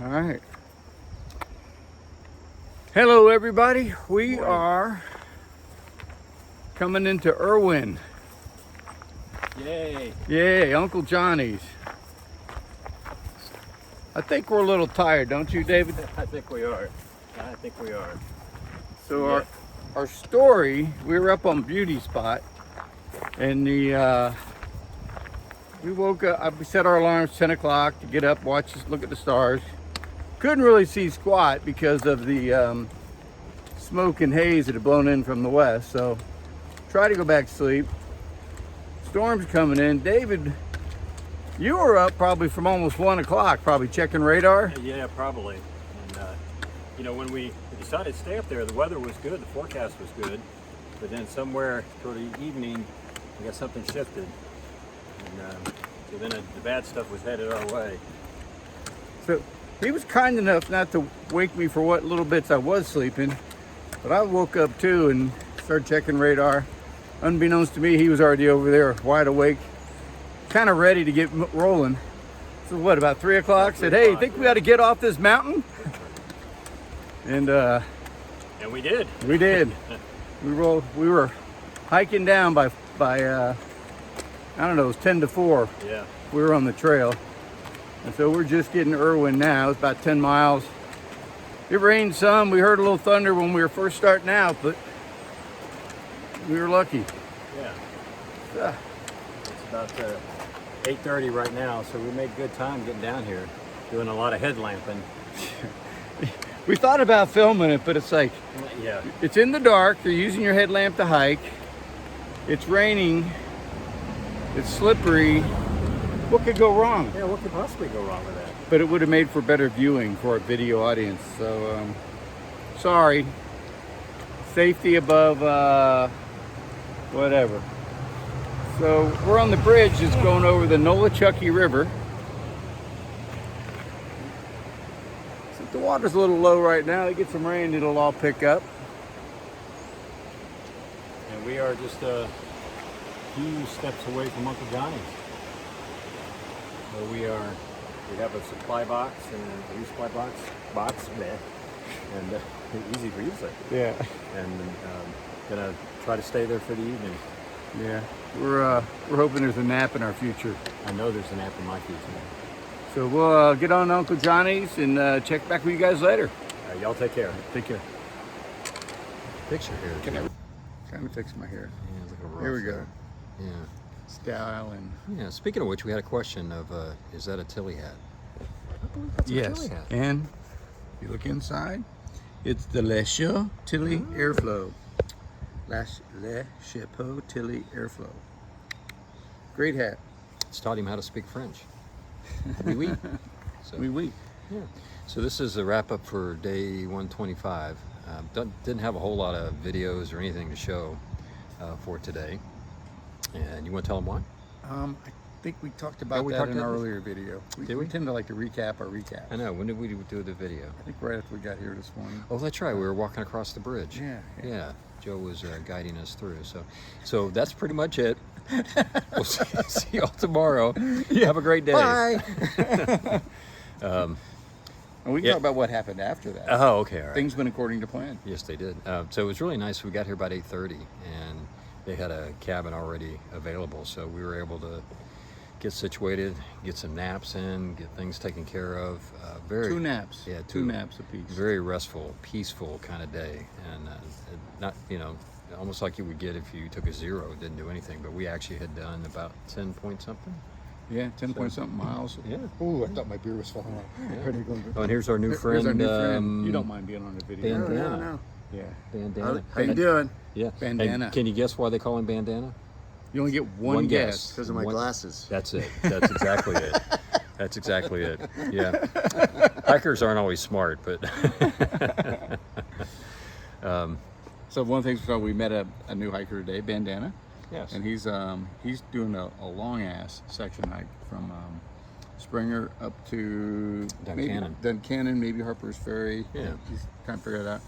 All right. Hello, everybody. We are coming into Erwin. Yay. Yay, Uncle Johnny's. I think we're a little tired, don't you, David? I think we are. So Yeah. our story, we were up on Beauty Spot, and we woke up. We set our alarms 10 o'clock to get up, look at the stars. Couldn't really see squat because of the smoke and haze that had blown in from the west. So try to go back to sleep. Storm's coming in. David, you were up probably from almost 1 o'clock, probably checking radar. Yeah, probably. And when we decided to stay up there, the weather was good, the forecast was good, but then somewhere toward the evening, we got something shifted, and so then the bad stuff was headed our way. So he was kind enough not to wake me for what little bits I was sleeping, but I woke up too and started checking radar. Unbeknownst to me, he was already over there, wide awake, kind of ready to get rolling. So what, about 3 o'clock? Said, hey, think we ought to get off this mountain? And we did. We did. We were hiking down by I don't know, it was 10 to 4. Yeah. We were on the trail. And so we're just getting to Erwin now. It's about 10 miles. It rained some. We heard a little thunder when we were first starting out, but we were lucky. Yeah. It's about 8:30 right now, so we made good time getting down here, doing a lot of headlamping. We thought about filming it, but it's like, Yeah. it's in the dark. You're using your headlamp to hike. It's raining. It's slippery. What could go wrong? Yeah, what could possibly go wrong with that? But it would have made for better viewing for a video audience. So, sorry. Safety above, whatever. So we're on the bridge that's going over the Nolichucky River. So the water's a little low right now. They get some rain, it'll all pick up. And we are just a few steps away from Uncle Johnny's. So we have a supply box and a resupply box, and easy for you to say. Yeah. And gonna try to stay there for the evening. Yeah. We're hoping there's a nap in our future. I know there's an app in my future. So we'll get on Uncle Johnny's and check back with you guys later. Y'all take care. Take care. Picture here. Can I kind of fix my hair? Yeah, look at Here we go. there. Yeah. Style and Yeah. Speaking of which, we had a question of is that a Tilly hat? I believe that's a yes. Tilly hat. And if you look inside, it's the Le Chapeau Tilly Airflow. Le Chapeau Tilly Airflow. Great hat. It's taught him how to speak French. Oui, oui. So, Oui. yeah. So this is a wrap up for day 125. Didn't have a whole lot of videos or anything to show for today. And you want to tell them why? I think we talked about we that talked in about our this? earlier video. Did we? tend to like to recap our recap. I know. When did we do the video? I think right after we got here this morning. Oh, that's right. We were walking across the bridge. Yeah. Joe was guiding us through. So that's pretty much it. We'll see y'all tomorrow. Yeah. Have a great day. Bye. And we can Yeah. talk about what happened after that. Oh, okay. All right. Things went according to plan. Yes, they did. So it was really nice. We got here about 8:30, and they had a cabin already available, so we were able to get situated, get some naps in, get things taken care of. Very 2 naps. Yeah, two naps apiece. Very restful, peaceful kind of day, and not almost like you would get if you took a 0, didn't do anything. But we actually had done about 10 point something. Yeah, 10 point something miles. Yeah. Oh, I thought my beer was falling out. Yeah. Oh, and here's our new friend. Here's our new friend. You don't mind being on the video. Bandana. No. Yeah. Bandana. How you doing? Yeah. Bandana. And can you guess why they call him Bandana? You only get one guess. Because of my glasses. That's it. That's exactly it. That's exactly it. Yeah. Hikers aren't always smart, but. So one of the things we met a new hiker today, Bandana. Yes. And he's doing a long ass section hike from Springer up to Duncannon, maybe Harper's Ferry. Yeah. He's kind of figured it out.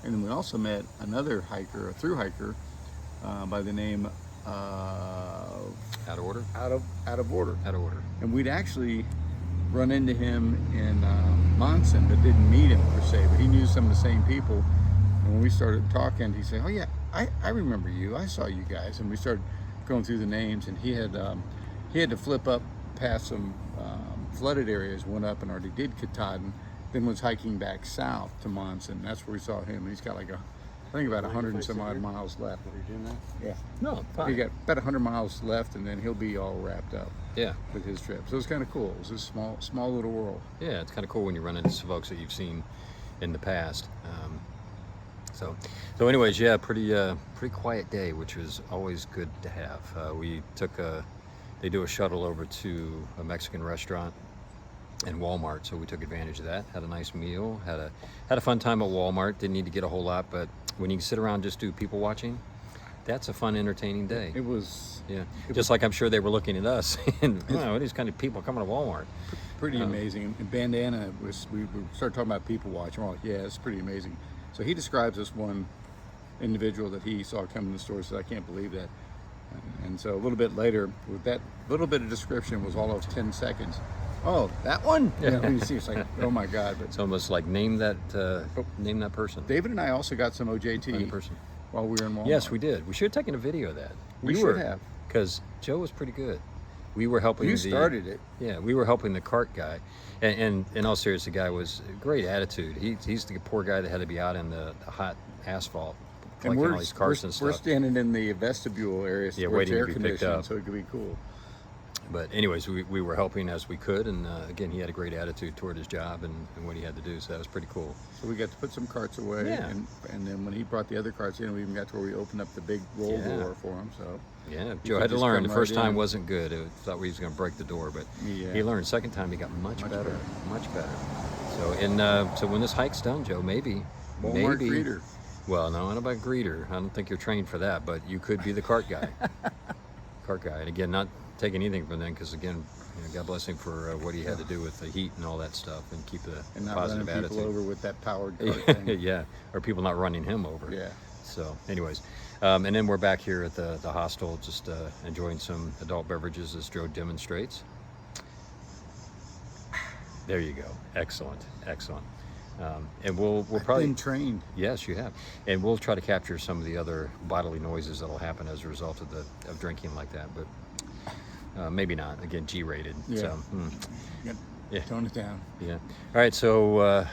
And then we also met another hiker, a through hiker, by the name of Out of order. Out of Order. Out of order. And we'd actually run into him in Monson, but didn't meet him per se. But he knew some of the same people. And when we started talking, he said, "Oh yeah, I remember you. I saw you guys." And we started going through the names, and he had to flip up past some flooded areas, went up and already did Katahdin, then was hiking back south to Monson. That's where we saw him. He's got like I think about 100 and some odd miles left. Are you doing that? Yeah. No, fine. He got about 100 miles left, and then he'll be all wrapped up. Yeah. With his trip. So it's kind of cool. It's a small little world. Yeah, it's kind of cool when you run into some folks that you've seen in the past. So anyways, yeah, pretty quiet day, which was always good to have. We took they do a shuttle over to a Mexican restaurant and Walmart, so we took advantage of that. Had a nice meal, had a fun time at Walmart. Didn't need to get a whole lot, but when you can sit around and just do people watching, that's a fun, entertaining day. It was. Yeah, just like I'm sure they were looking at us and, wow, these kind of people coming to Walmart. Pretty amazing. And Bandana we started talking about people watching. We're like, yeah, it's pretty amazing. So he describes this one individual that he saw come in the store. Said, I can't believe that. And so a little bit later, with that little bit of description was all of 10 seconds. Oh, that one? Yeah. You know, you see, it's like, oh my God. But it's almost like name that person. David and I also got some OJT while we were in Walmart. Yes, we did. We should have taken a video of that. We should have. Because Joe was pretty good. We were helping. You started it. Yeah, we were helping the cart guy. And in all seriousness, the guy was a great attitude. He's the poor guy that had to be out in the hot asphalt collecting all these cars and stuff. We're standing in the vestibule area, yeah, where it's waiting air to be picked up, so it could be cool. But anyways, we were helping as we could, and again, he had a great attitude toward his job and what he had to do, so that was pretty cool. So we got to put some carts away, yeah. and then when he brought the other carts in, we even got to where we opened up the big roll door for him. So yeah, Joe had to learn. The first time wasn't good. It thought we was going to break the door, but he learned. Second time, he got much better. Much better. So so when this hike's done, Joe, maybe greeter. Well, no, I don't know about greeter. I don't think you're trained for that, but you could be the cart guy. And again, not take anything from them, because again, God bless him for what he had to do with the heat and all that stuff, and keep the positive attitude. And not running people over with that powered cart thing. Yeah, or people not running him over. Yeah. So anyways, and then we're back here at the hostel, just enjoying some adult beverages as Joe demonstrates. There you go. Excellent. And we'll probably been trained. Yes, you have. And we'll try to capture some of the other bodily noises that'll happen as a result of drinking like that, but maybe not. Again, G-rated. Yeah. So, yeah. Tone it down. Yeah. All right. So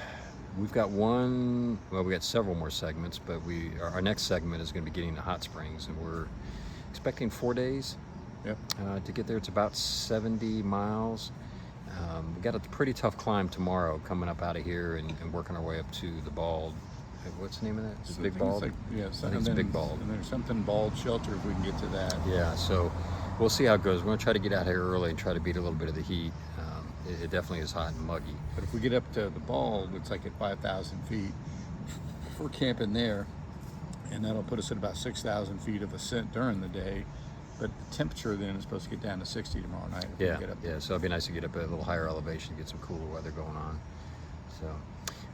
we've got we got several more segments, but our next segment is going to be getting to Hot Springs, and we're expecting 4 days. Yep. To get there. It's about 70 miles. We got a pretty tough climb tomorrow, coming up out of here and working our way up to the Bald. What's the name of that? Is it Big Bald? I think it's Big Bald. And there's something Bald Shelter if we can get to that. Yeah, so we'll see how it goes. We're going to try to get out here early and try to beat a little bit of the heat. It definitely is hot and muggy. But if we get up to the Bald, it's like at 5,000 feet. If we're camping there, and that'll put us at about 6,000 feet of ascent during the day. But the temperature then is supposed to get down to 60 tomorrow night. If we get up there. So it'd be nice to get up at a little higher elevation, get some cooler weather going on. So,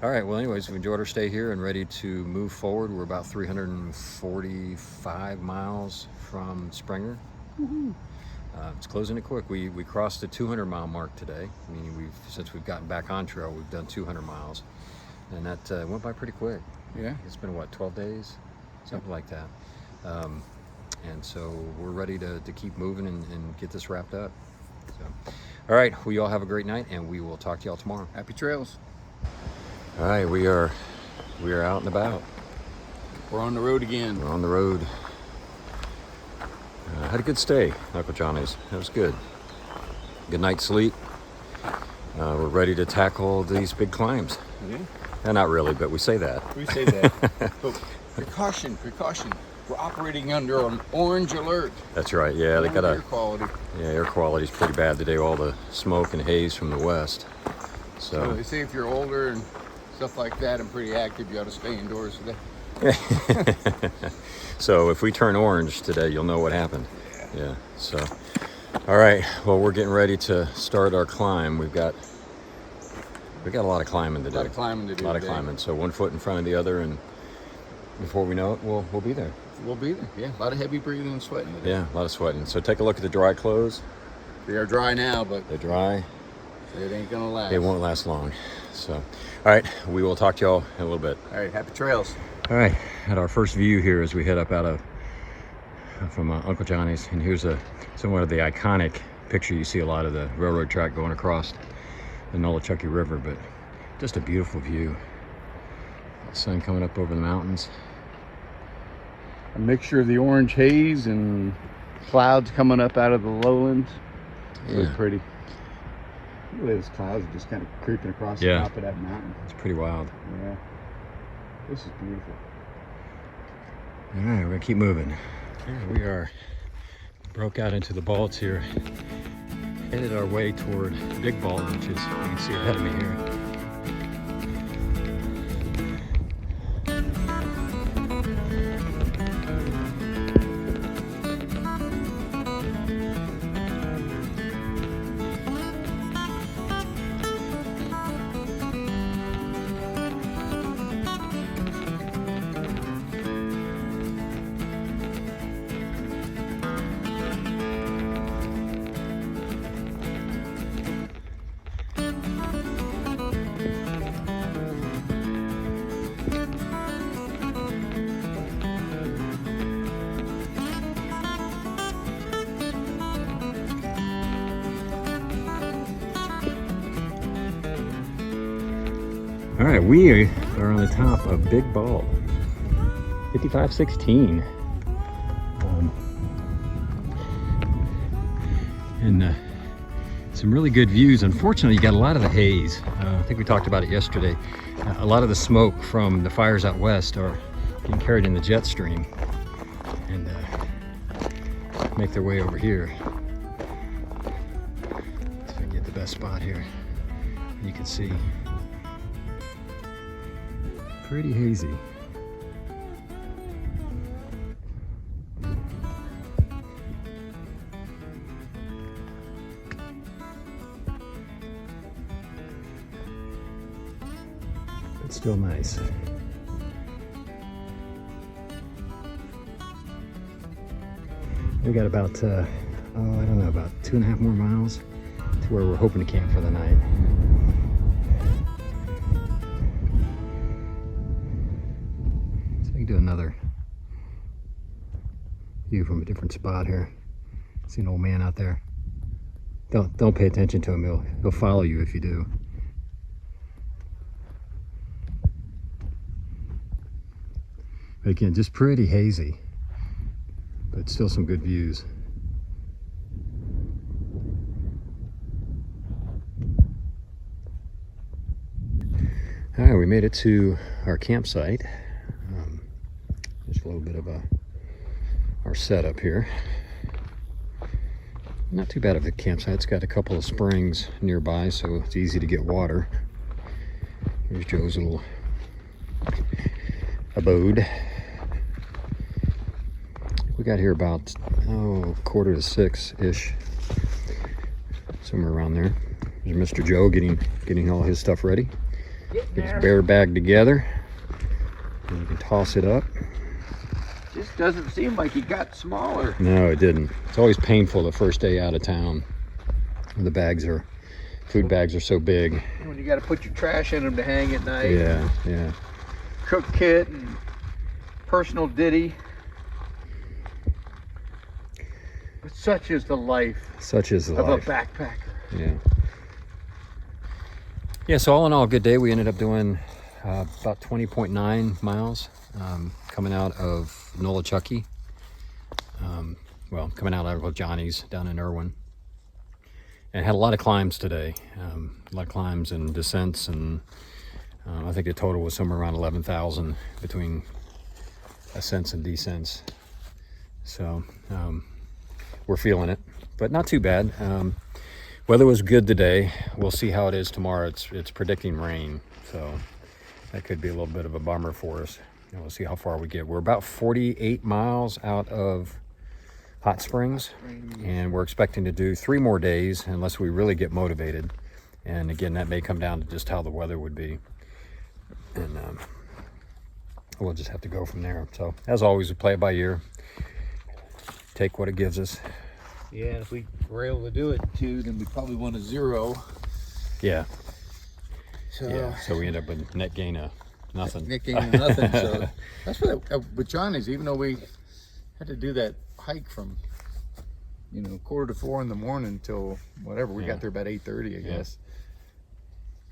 all right. Well, anyways, we enjoyed our stay here and ready to move forward. We're about 345 miles from Springer. Woohoo! It's closing it quick. We crossed the 200-mile mark today. Meaning since we've gotten back on trail, we've done 200 miles, and that went by pretty quick. Yeah. It's been 12 days, something like that. And so we're ready to keep moving and get this wrapped up. So, all right, well, you all have a great night, and we will talk to y'all tomorrow. Happy trails. All right, we are out and about. We're on the road again. We're on the road. Had a good stay, Uncle Johnny's. That was good. Good night's sleep. We're ready to tackle these big climbs. Yeah. Not really, but we say that. We say that. But precaution. We're operating under an orange alert. That's right. Yeah, they got air quality. Yeah, air quality's pretty bad today. All the smoke and haze from the west. So they say if you're older and stuff like that and pretty active, you ought to stay indoors today. So if we turn orange today, you'll know what happened. Yeah. So, all right. Well, we're getting ready to start our climb. We've got a lot of climbing to do. A lot of climbing to do. A lot of climbing. So one foot in front of the other, and before we know it, we'll be there. We'll be there. Yeah. A lot of heavy breathing and sweating today. Yeah, a lot of sweating. So take a look at the dry clothes. They are dry now, but they're dry. It ain't gonna last. It won't last long. So, all right, we will talk to y'all in a little bit. All right, happy trails. All right, at our first view here as we head up out of from Uncle Johnny's, and here's somewhat of the iconic picture. You see a lot of the railroad track going across the Nolichucky River, but just a beautiful view. Sun coming up over the mountains. A mixture of the orange haze and clouds coming up out of the lowlands. Really pretty. Look at those clouds just kind of creeping across the top of that mountain. It's pretty wild. Yeah. This is beautiful. All right, we're gonna keep moving. Here we are. Broke out into the Balts here. Headed our way toward Big Balt, which is, you can see ahead of me here. All right, we are on the top of Big Balt, 5516. And some really good views. Unfortunately, you got a lot of the haze. I think we talked about it yesterday. A lot of the smoke from the fires out west are getting carried in the jet stream and make their way over here. So I can get the best spot here. You can see. Pretty hazy. But still nice. We got about, I don't know, about 2.5 more miles to where we're hoping to camp for the night. Do another view from a different spot here. See an old man out there. Don't pay attention to him. He'll follow you if you do. But again, just pretty hazy, but still some good views. All right, we made it to our campsite. Just a little bit of our setup here. Not too bad of a campsite. It's got a couple of springs nearby, so it's easy to get water. Here's Joe's little abode. We got here about 5:45-ish, somewhere around there. There's Mr. Joe getting all his stuff ready. Get his bear bag together, and you can toss it up. Just doesn't seem like he got smaller. No, it didn't. It's always painful the first day out of town. The food bags are so big. When you got to put your trash in them to hang at night. Yeah. Cook kit and personal ditty. But such is the life. Such is the life life of a backpacker. Yeah. Yeah. So all in all, a good day. We ended up doing about 20.9 miles. Coming out of Nolichucky, coming out of Johnny's down in Erwin, and had a lot of climbs today, a lot of climbs and descents, and I think the total was somewhere around 11,000 between ascents and descents. So we're feeling it, but not too bad. Weather was good today. We'll see how it is tomorrow. It's predicting rain, so that could be a little bit of a bummer for us. And we'll see how far we get. We're about 48 miles out of Hot Springs, and we're expecting to do 3 more days unless we really get motivated. And again, that may come down to just how the weather would be. And we'll just have to go from there. So as always, we play it by ear. Take what it gives us. Yeah, if we were able to do it too, then we probably want to zero Yeah. So, Yeah. So we end up with net gain of nothing. Nick ain't nothing. So that's what with Johnny's. Even though we had to do that hike from 3:45 in the morning till whatever, we got there about 8:30, I guess.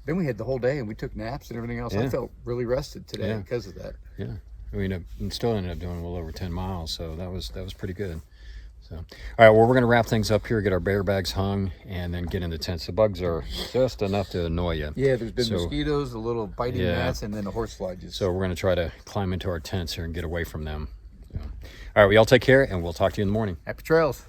Then we had the whole day and we took naps and everything else. I felt really rested today because of that. Yeah. We still ended up doing well over 10 miles, so that was pretty good. So, all right, well, we're going to wrap things up here, get our bear bags hung, and then get in the tents. The bugs are just enough to annoy you. Yeah, there's been mosquitoes, a little biting gnats, and then the horsefly just... So we're going to try to climb into our tents here and get away from them. So, all right, well, y'all take care, and we'll talk to you in the morning. Happy trails.